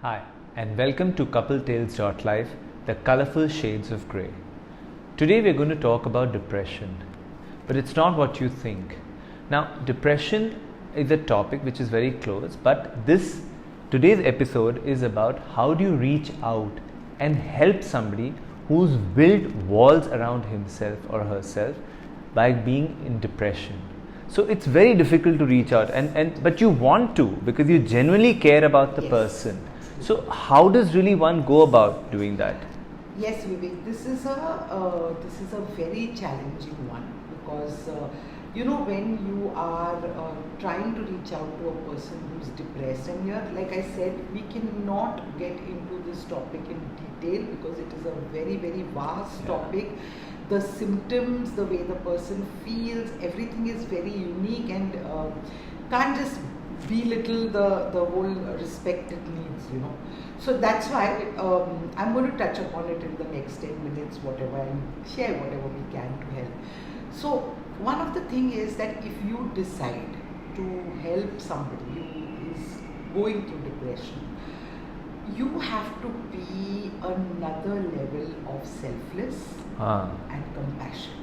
Hi, and welcome to CoupleTales.life, the colorful shades of grey. Today we're going to talk about depression, but it's not what you think. Now, depression is a topic which is very close, but today's episode is about how do you reach out and help somebody who's built walls around himself or herself by being in depression. So it's very difficult to reach out, but you want to because you genuinely care about the person. So how does really one go about doing that? Yes, Vivek, this is a very challenging one because when you are trying to reach out to a person who's depressed, and here, like I said, we cannot get into this topic in detail because it is a very, very vast topic. The symptoms, the way the person feels, everything is very unique and can't just belittle the whole respect it needs. So that's why I'm going to touch upon it in the next 10 minutes, whatever, and share whatever we can to help. So one of the things is that if you decide to help somebody who is going through depression, you have to be another level of selfless and compassion,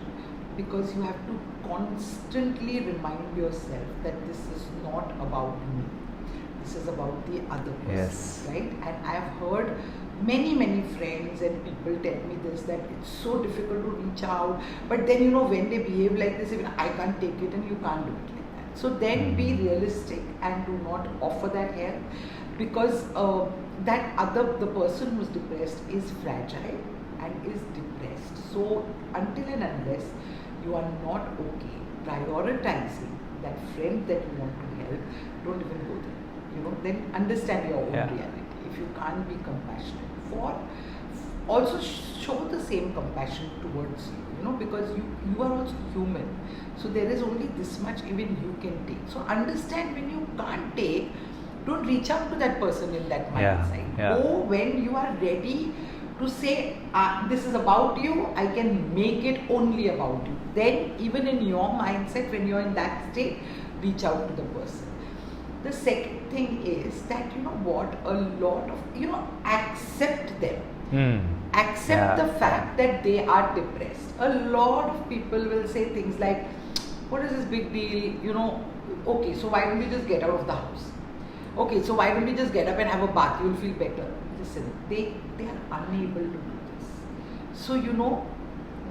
because you have to constantly remind yourself that this is not about me, this is about the other person, right? And I have heard many friends and people tell me this, that it's so difficult to reach out, but then when they behave like this, even I can't take it and you can't do it like that. So then be realistic and do not offer that help, because the person who's depressed is fragile and is depressed. So until and unless you are not okay prioritizing that friend that you want to help, don't even go there. Then understand your own reality. If you can't be compassionate, also show the same compassion towards you, because you are also human. So there is only this much even you can take. So understand when you can't take, don't reach out to that person in that mindset. Go when you are ready to say, this is about you, I can make it only about you. Then even in your mindset, when you're in that state, reach out to the person. The second thing is that, a lot of, accept them. Accept the fact that they are depressed. A lot of people will say things like, what is this big deal? Okay, so why don't you just get out of the house? Okay, so why don't you just get up and have a bath? You'll feel better. Listen, they are unable to do this. So,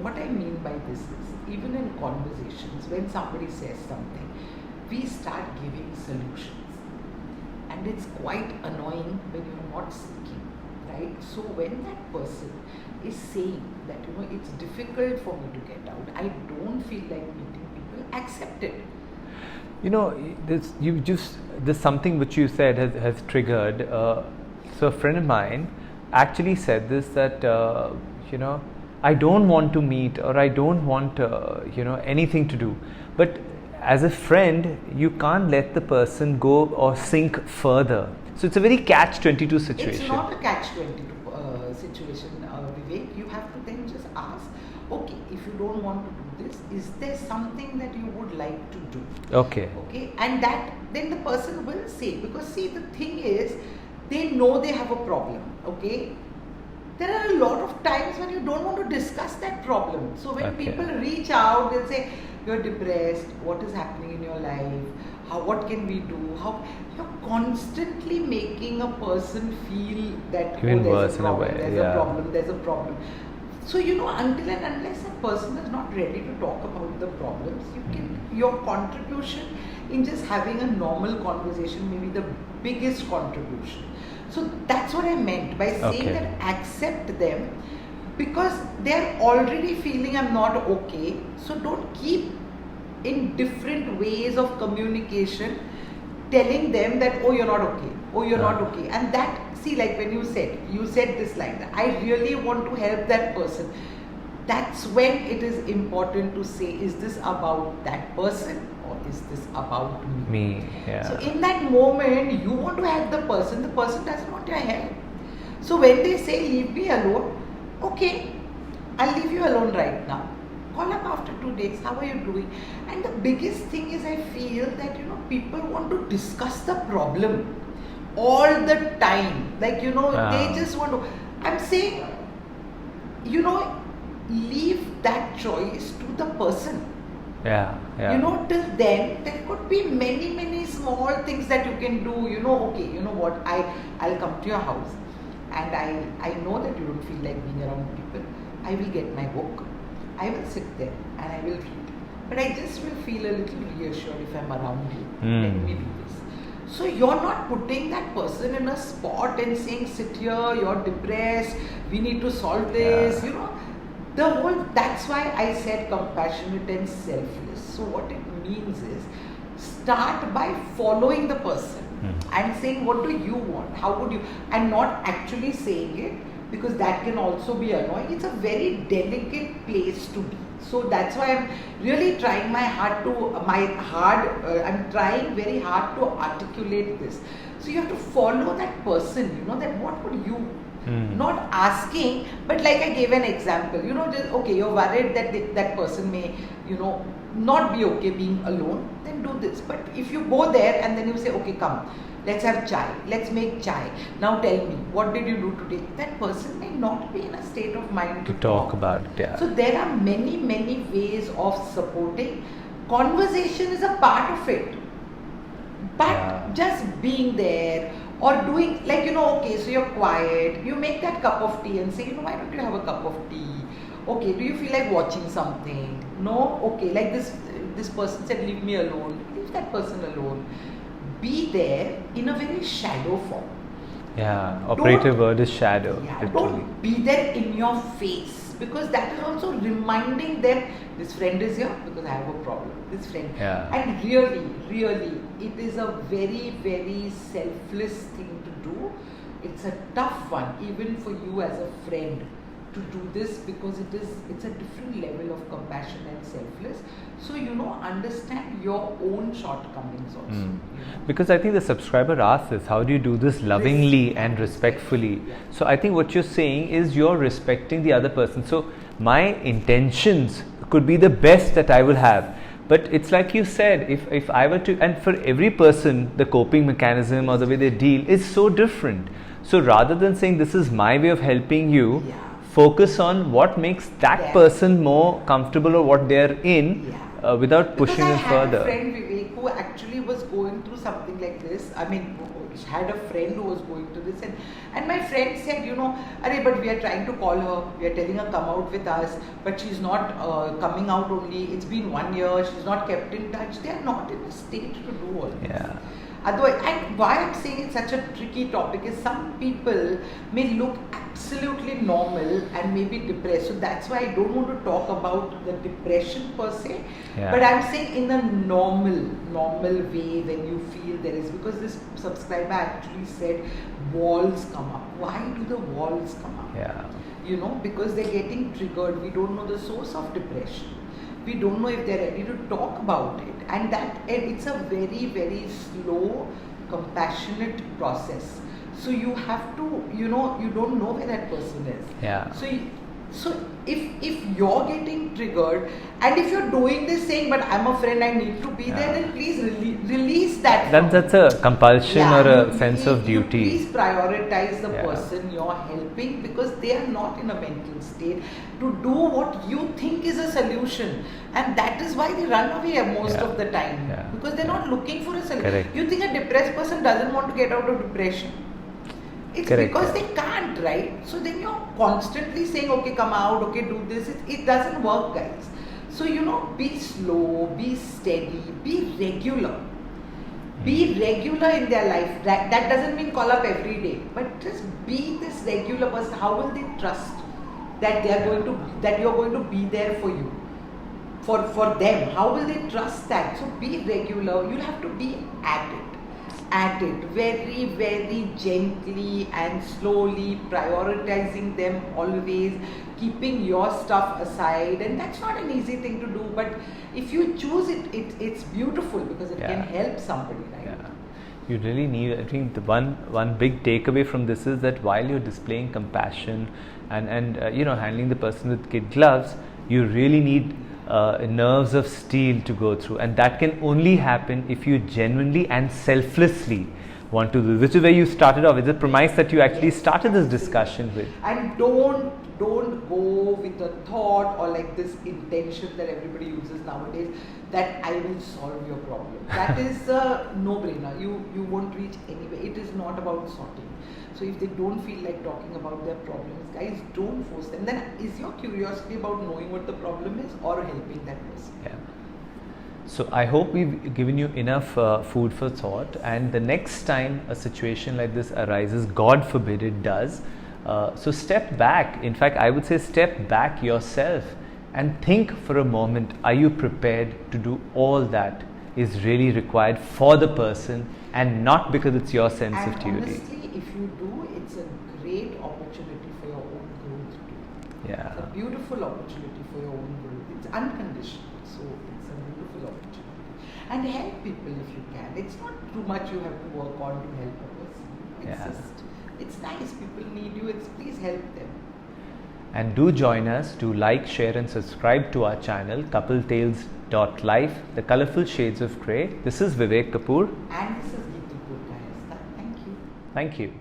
what I mean by this is, even in conversations, when somebody says something, we start giving solutions. And it's quite annoying when you're not seeking, right? So when that person is saying that, it's difficult for me to get out, I don't feel like meeting people, accept it. There's something which you said has triggered. So a friend of mine actually said this, that, I don't want to meet, or I don't want, anything to do. But as a friend, you can't let the person go or sink further. So it's a very catch-22 situation. It's not a catch-22 situation, Vivek. You have to then just ask, okay, if you don't want to do this, is there something that you would like to do? Okay. And then the person will say, because see, the thing is, they know they have a problem, okay? There are a lot of times when you don't want to discuss that problem. So when people reach out, they'll say, you're depressed, what is happening in your life, what can we do? You're constantly making a person feel that there's a problem. So until and unless a person is not ready to talk about the problems, your contribution in just having a normal conversation may be the biggest contribution. So that's what I meant by saying that accept them, because they're already feeling I'm not okay. So don't keep in different ways of communication telling them that, oh, you're not okay, oh, you're not okay. And that, see, like when you said this like that, I really want to help that person. That's when it is important to say, is this about that person or is this about me? So in that moment, you want to help the person doesn't want your help. So when they say, leave me alone, okay, I'll leave you alone right now. Call up after 2 days, how are you doing? And the biggest thing is, I feel that, people want to discuss the problem all the time. Like, you know, Ah. they just want to. I'm saying, you know, leave that choice to the person. Yeah. You know, till then, there could be many, many small things that you can do. You know, okay, you know what, I'll come to your house and I know that you don't feel like being around people. I will get my book. I will sit there and I will read. But I just will feel a little reassured if I'm around you. Let me do this. So you're not putting that person in a spot and saying, sit here, you're depressed, we need to solve this, you know. That's why I said compassionate and selfless. So what it means is, start by following the person and saying, what do you want? How would you, and not actually saying it, because that can also be annoying. It's a very delicate place to be. So that's why I'm really trying I'm trying very hard to articulate this. So you have to follow that person, you know, that what would you, not asking, but like I gave an example, you know, just, okay, you're worried that that person may, you know, not be okay being alone, then do this. But if you go there and then you say, okay, come, let's have chai, let's make chai. Now tell me, what did you do today? That person may not be in a state of mind To talk about it, yeah. So there are many, many ways of supporting. Conversation is a part of it. But just being there or doing, like, you know, okay, so you're quiet, you make that cup of tea and say, you know, why don't you have a cup of tea? Okay, do you feel like watching something? No? Okay, like this person said, leave me alone. Leave that person alone. Be there in a very shadow form. Yeah, operative word is shadow. Yeah, literally. don't be there in your face, because that is also reminding them, this friend is here because I have a problem. This friend. Yeah. And really, really, it is a very, very selfless thing to do. It's a tough one, even for you as a friend, to do this, because it's a different level of compassion and selfless. So, you know, understand your own shortcomings also. You know? Because I think the subscriber asks this, how do you do this lovingly and respectfully? Yeah. So I think what you're saying is you're respecting the other person. So my intentions could be the best that I will have. But it's like you said, if I were to, and for every person, the coping mechanism or the way they deal is so different. So rather than saying this is my way of helping you, focus on what makes that person more comfortable or what they're in, without pushing them further. I had a friend, Vivek, who actually was going through something like this. I mean, had a friend who was going through this, and my friend said, you know, but we are trying to call her, we are telling her come out with us, but she's not coming out only. It's been 1 year, she's not kept in touch. They are not in a state to do all this. Yeah. Otherwise, and why I'm saying it's such a tricky topic is some people may look absolutely normal and may be depressed. So that's why I don't want to talk about the depression per se. Yeah. But I'm saying in a normal way when you feel there is, because this subscriber actually said walls come up. Why do the walls come up? Yeah. You know, because they're getting triggered. We don't know the source of depression. We don't know if they're ready to talk about it, and it's a very, very slow, compassionate process. So you have to, you know, you don't know where that person is. Yeah. So if you're getting triggered, and if you're doing this saying, but I'm a friend, I need to be there, then please release that. That's a compulsion or a sense of duty. Please prioritize the person you're helping, because they are not in a mental state to do what you think is a solution, and that is why they run away most of the time, because they're not looking for a solution. Correct. You think a depressed person doesn't want to get out of depression? It's because they can't, right? So then you're constantly saying, okay, come out, okay, do this. It doesn't work, guys. So, you know, be slow, be steady, be regular. Be regular in their life. That doesn't mean call up every day, but just be this regular person. How will they trust that you're going to be there for you, for them? How will they trust that? So be regular. You'll have to be at it very, very gently and slowly, prioritizing them always, keeping your stuff aside, and that's not an easy thing to do, but if you choose it, it's beautiful, because it can help somebody, right? You really need, I think the one big takeaway from this is that while you're displaying compassion and you know, handling the person with kid gloves, you really need nerves of steel to go through, and that can only happen if you genuinely and selflessly want to do, which is where you started off. It's a premise that you actually started this discussion with. And don't go with a thought or like this intention that everybody uses nowadays that I will solve your problem. That is a no-brainer. You won't reach anywhere. It is not about sorting. So if they don't feel like talking about their problems, guys, don't force them. Then is your curiosity about knowing what the problem is or helping that person? Yeah. So I hope we've given you enough food for thought, and the next time a situation like this arises, God forbid it does, so step back. In fact, I would say step back yourself and think for a moment, are you prepared to do all that is really required for the person and not because it's your sensitivity? And honestly, if you do, it's a great opportunity for your own growth too. Yeah. It's a beautiful opportunity for your own growth. It's unconditional, so it's a beautiful opportunity. And help people if you can. It's not too much you have to work on to help a person. It's nice. People need you. Please help them. And do join us. Do like, share, and subscribe to our channel, coupletales.life, the colorful shades of grey. This is Vivek Kapoor. And this is Geeti Purkayastha. Thank you. Thank you.